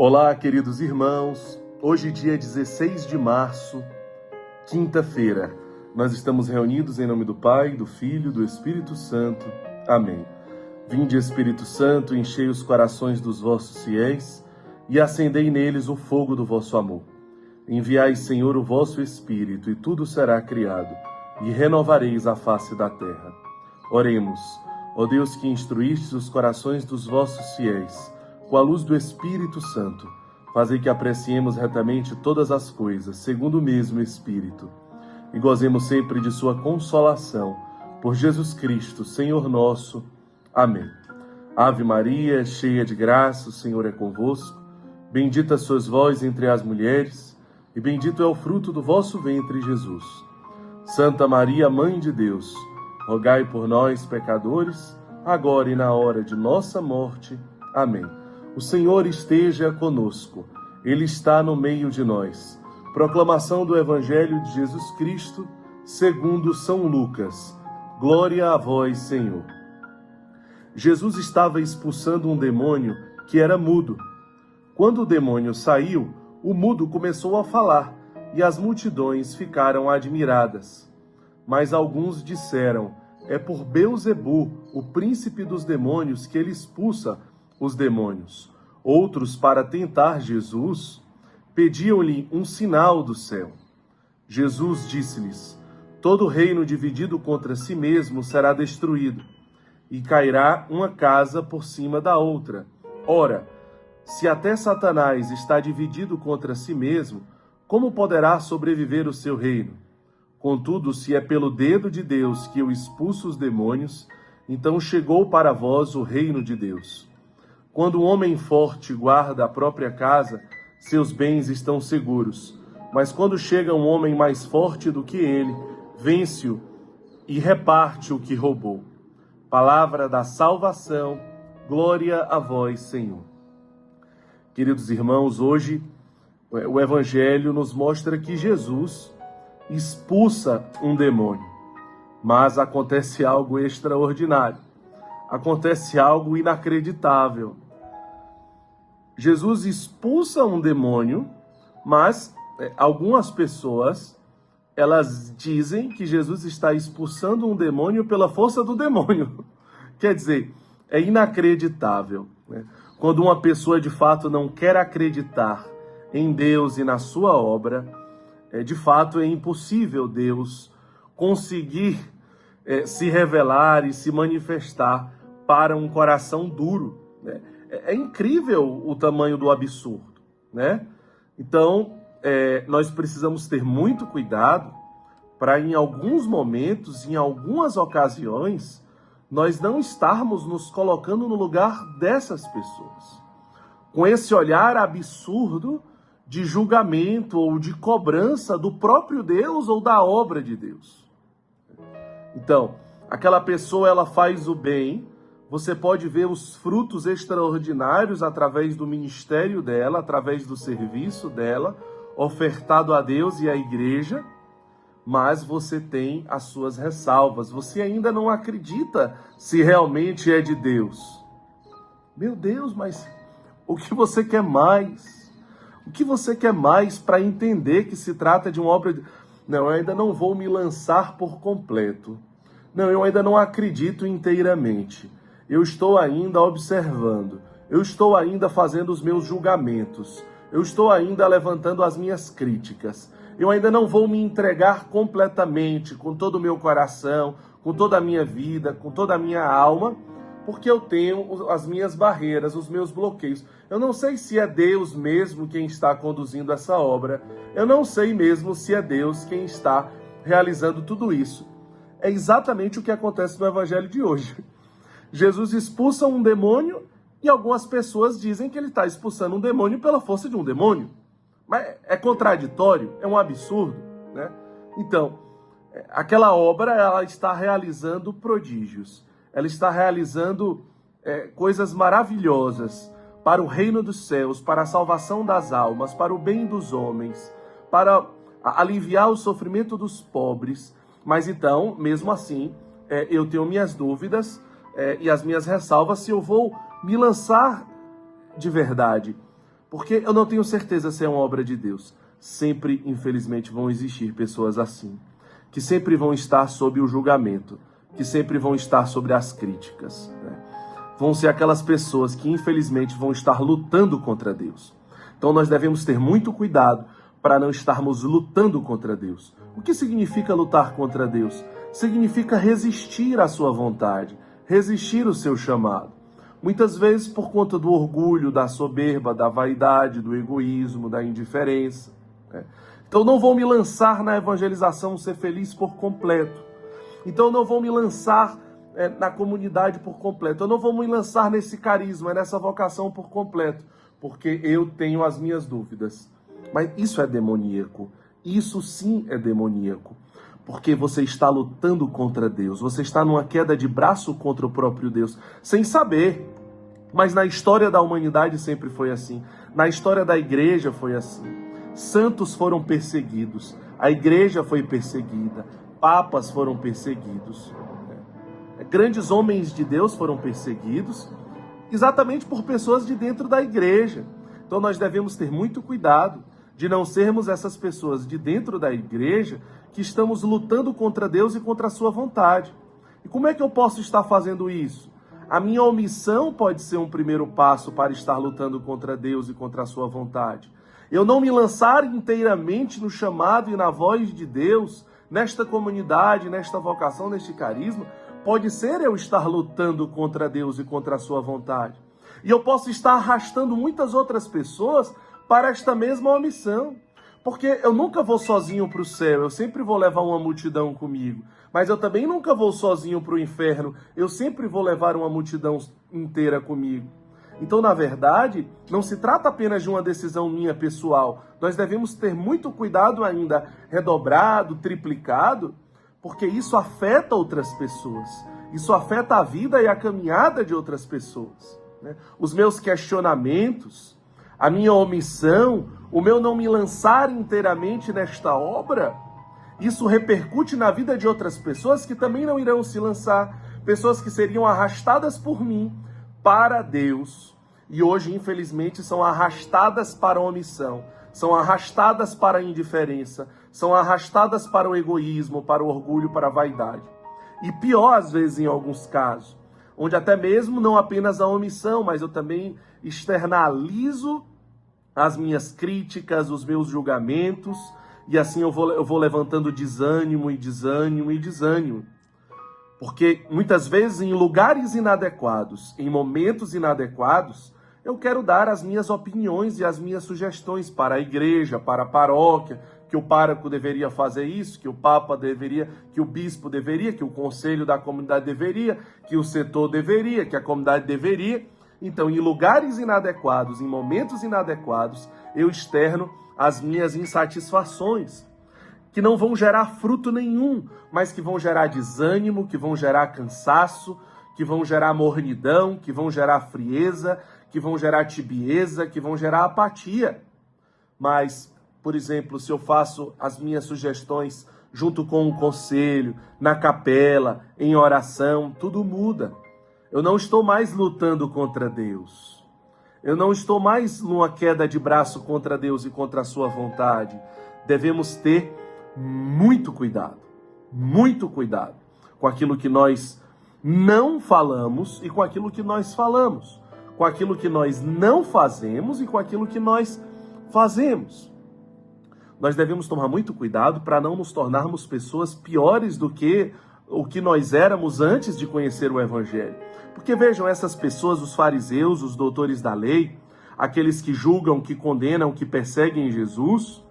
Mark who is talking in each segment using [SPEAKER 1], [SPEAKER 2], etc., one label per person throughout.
[SPEAKER 1] Olá, queridos irmãos. Hoje, dia 16 de março, quinta-feira. Nós estamos reunidos em nome do Pai, do Filho e do Espírito Santo. Amém. Vinde, Espírito Santo, enchei os corações dos vossos fiéis e acendei neles o fogo do vosso amor. Enviai, Senhor, o vosso Espírito, e tudo será criado, e renovareis a face da terra. Oremos. Ó Deus, que instruístes os corações dos vossos fiéis, com a luz do Espírito Santo, fazei que apreciemos retamente todas as coisas, segundo o mesmo Espírito, e gozemos sempre de sua consolação, por Jesus Cristo, Senhor nosso. Amém. Ave Maria, cheia de graça, o Senhor é convosco. Bendita sois vós entre as mulheres, e bendito é o fruto do vosso ventre, Jesus. Santa Maria, Mãe de Deus, rogai por nós, pecadores, agora e na hora de nossa morte. Amém. O Senhor esteja conosco. Ele está no meio de nós. Proclamação do Evangelho de Jesus Cristo, segundo São Lucas. Glória a vós, Senhor. Jesus estava expulsando um demônio que era mudo. Quando o demônio saiu, o mudo começou a falar, e as multidões ficaram admiradas. Mas alguns disseram: é por Belzebu, o príncipe dos demônios, que ele expulsa os demônios. Outros, para tentar Jesus, pediam-lhe um sinal do céu. Jesus disse-lhes: todo reino dividido contra si mesmo será destruído, e cairá uma casa por cima da outra. Ora, se até Satanás está dividido contra si mesmo, como poderá sobreviver o seu reino? Contudo, se é pelo dedo de Deus que eu expulso os demônios, então chegou para vós o reino de Deus. Quando um homem forte guarda a própria casa, seus bens estão seguros. Mas quando chega um homem mais forte do que ele, vence-o e reparte o que roubou. Palavra da salvação, glória a vós, Senhor. Queridos irmãos, hoje o Evangelho nos mostra que Jesus expulsa um demônio. Mas acontece algo extraordinário. Acontece algo inacreditável. Jesus expulsa um demônio, mas algumas pessoas, elas dizem que Jesus está expulsando um demônio pela força do demônio. Quer dizer, é inacreditável, né? Quando uma pessoa de fato não quer acreditar em Deus e na sua obra, de fato é impossível Deus conseguir se revelar e se manifestar para um coração duro, né? É incrível o tamanho do absurdo, né? Então, nós precisamos ter muito cuidado para, em alguns momentos, em algumas ocasiões, nós não estarmos nos colocando no lugar dessas pessoas, com esse olhar absurdo de julgamento ou de cobrança do próprio Deus ou da obra de Deus. Então, aquela pessoa, ela faz o bem, você pode ver os frutos extraordinários através do ministério dela, através do serviço dela, ofertado a Deus e à igreja, mas você tem as suas ressalvas. Você ainda não acredita se realmente é de Deus. Meu Deus, mas o que você quer mais? O que você quer mais para entender que se trata de uma obra de... Não, eu ainda não vou me lançar por completo. Não, eu ainda não acredito inteiramente. Eu estou ainda observando. Eu estou ainda fazendo os meus julgamentos. Eu estou ainda levantando as minhas críticas. Eu ainda não vou me entregar completamente, com todo o meu coração, com toda a minha vida, com toda a minha alma, porque eu tenho as minhas barreiras, os meus bloqueios. Eu não sei se é Deus mesmo quem está conduzindo essa obra. Eu não sei mesmo se é Deus quem está realizando tudo isso. É exatamente o que acontece no Evangelho de hoje. Jesus expulsa um demônio e algumas pessoas dizem que ele está expulsando um demônio pela força de um demônio. Mas é contraditório, é um absurdo, né? Então, aquela obra, ela está realizando prodígios. Ela está realizando coisas maravilhosas para o reino dos céus, para a salvação das almas, para o bem dos homens, para aliviar o sofrimento dos pobres. Mas então, mesmo assim, eu tenho minhas dúvidas e as minhas ressalvas se eu vou me lançar de verdade. Porque eu não tenho certeza se é uma obra de Deus. Sempre, infelizmente, vão existir pessoas assim, que sempre vão estar sob o julgamento, que sempre vão estar sobre as críticas, né? Vão ser aquelas pessoas que, infelizmente, vão estar lutando contra Deus. Então, nós devemos ter muito cuidado para não estarmos lutando contra Deus. O que significa lutar contra Deus? Significa resistir à sua vontade, resistir ao seu chamado. Muitas vezes por conta do orgulho, da soberba, da vaidade, do egoísmo, da indiferença, né? Então não vou me lançar na evangelização, ser feliz por completo. Então não vou me lançar na comunidade por completo. Eu não vou me lançar nesse carisma, nessa vocação por completo, porque eu tenho as minhas dúvidas. Mas isso é demoníaco. Isso sim é demoníaco. Porque você está lutando contra Deus. Você está numa queda de braço contra o próprio Deus, sem saber. Mas na história da humanidade sempre foi assim. Na história da igreja foi assim. Santos foram perseguidos. A igreja foi perseguida. Papas foram perseguidos. Grandes homens de Deus foram perseguidos exatamente por pessoas de dentro da igreja. Então nós devemos ter muito cuidado de não sermos essas pessoas de dentro da igreja que estamos lutando contra Deus e contra a sua vontade. E como é que eu posso estar fazendo isso? A minha omissão pode ser um primeiro passo para estar lutando contra Deus e contra a sua vontade. Eu não me lançar inteiramente no chamado e na voz de Deus, nesta comunidade, nesta vocação, neste carisma, pode ser eu estar lutando contra Deus e contra a sua vontade. E eu posso estar arrastando muitas outras pessoas para esta mesma omissão. Porque eu nunca vou sozinho para o céu, eu sempre vou levar uma multidão comigo. Mas eu também nunca vou sozinho para o inferno, eu sempre vou levar uma multidão inteira comigo. Então, na verdade, não se trata apenas de uma decisão minha pessoal. Nós devemos ter muito cuidado ainda, redobrado, triplicado, porque isso afeta outras pessoas. Isso afeta a vida e a caminhada de outras pessoas, né? Os meus questionamentos, a minha omissão, o meu não me lançar inteiramente nesta obra, isso repercute na vida de outras pessoas que também não irão se lançar, pessoas que seriam arrastadas por mim para Deus. E hoje, infelizmente, são arrastadas para a omissão, são arrastadas para a indiferença, são arrastadas para o egoísmo, para o orgulho, para a vaidade. E pior, às vezes, em alguns casos, onde até mesmo não apenas a omissão, mas eu também externalizo as minhas críticas, os meus julgamentos, e assim eu vou levantando desânimo e desânimo e desânimo. Porque muitas vezes em lugares inadequados, em momentos inadequados, eu quero dar as minhas opiniões e as minhas sugestões para a igreja, para a paróquia, que o pároco deveria fazer isso, que o papa deveria, que o bispo deveria, que o conselho da comunidade deveria, que o setor deveria, que a comunidade deveria. Então, em lugares inadequados, em momentos inadequados, eu externo as minhas insatisfações, que não vão gerar fruto nenhum, mas que vão gerar desânimo, que vão gerar cansaço, que vão gerar mornidão, que vão gerar frieza, que vão gerar tibieza, que vão gerar apatia. Mas, por exemplo, se eu faço as minhas sugestões junto com o conselho, na capela, em oração, tudo muda. Eu não estou mais lutando contra Deus. Eu não estou mais numa queda de braço contra Deus e contra a sua vontade. Devemos ter muito cuidado com aquilo que nós não falamos e com aquilo que nós falamos, com aquilo que nós não fazemos e com aquilo que nós fazemos. Nós devemos tomar muito cuidado para não nos tornarmos pessoas piores do que o que nós éramos antes de conhecer o Evangelho. Porque vejam, essas pessoas, os fariseus, os doutores da lei, aqueles que julgam, que condenam, que perseguem Jesus,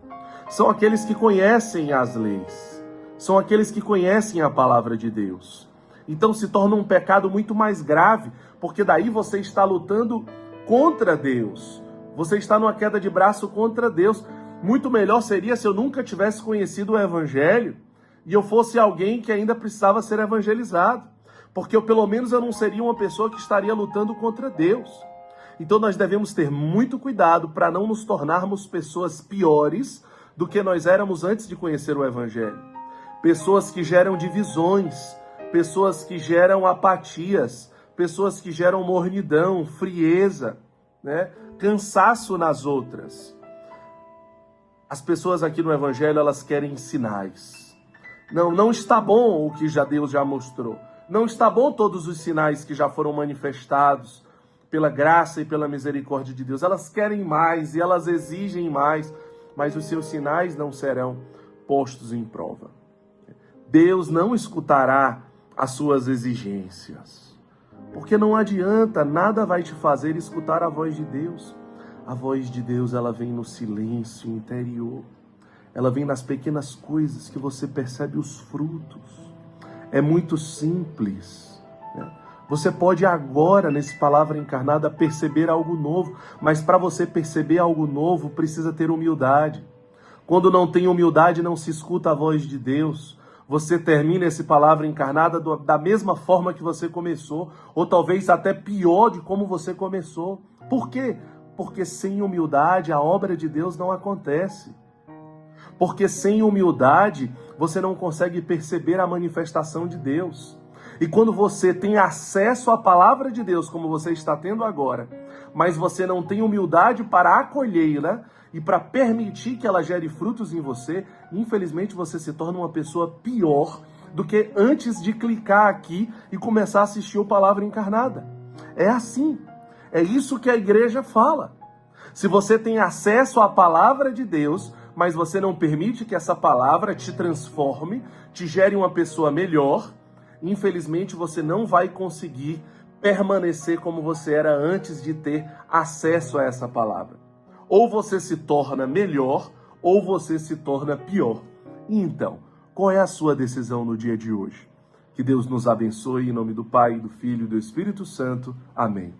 [SPEAKER 1] são aqueles que conhecem as leis, são aqueles que conhecem a palavra de Deus. Então se torna um pecado muito mais grave, porque daí você está lutando contra Deus, você está numa queda de braço contra Deus. Muito melhor seria se eu nunca tivesse conhecido o Evangelho e eu fosse alguém que ainda precisava ser evangelizado, porque pelo menos eu não seria uma pessoa que estaria lutando contra Deus. Então nós devemos ter muito cuidado para não nos tornarmos pessoas piores do que nós éramos antes de conhecer o Evangelho. Pessoas que geram divisões, pessoas que geram apatias, pessoas que geram mornidão, frieza, né? cansaço nas outras. As pessoas aqui no Evangelho, elas querem sinais. Não está bom o que Deus já mostrou. Não está bom todos os sinais que já foram manifestados pela graça e pela misericórdia de Deus. Elas querem mais e elas exigem mais, mas os seus sinais não serão postos em prova. Deus não escutará as suas exigências, porque não adianta, nada vai te fazer escutar a voz de Deus. A voz de Deus, ela vem no silêncio interior. Ela vem nas pequenas coisas que você percebe os frutos. É muito simples, né? Você pode agora, nesse Palavra Encarnada, perceber algo novo, mas para você perceber algo novo, precisa ter humildade. Quando não tem humildade, não se escuta a voz de Deus. Você termina esse Palavra Encarnada da mesma forma que você começou, ou talvez até pior de como você começou. Por quê? Porque sem humildade a obra de Deus não acontece. Porque sem humildade você não consegue perceber a manifestação de Deus. E quando você tem acesso à palavra de Deus, como você está tendo agora, mas você não tem humildade para acolhê-la e para permitir que ela gere frutos em você, infelizmente você se torna uma pessoa pior do que antes de clicar aqui e começar a assistir o Palavra Encarnada. É assim. É isso que a igreja fala. Se você tem acesso à palavra de Deus, mas você não permite que essa palavra te transforme, te gere uma pessoa melhor, infelizmente você não vai conseguir permanecer como você era antes de ter acesso a essa palavra. Ou você se torna melhor, ou você se torna pior. E então, qual é a sua decisão no dia de hoje? Que Deus nos abençoe em nome do Pai, do Filho e do Espírito Santo. Amém.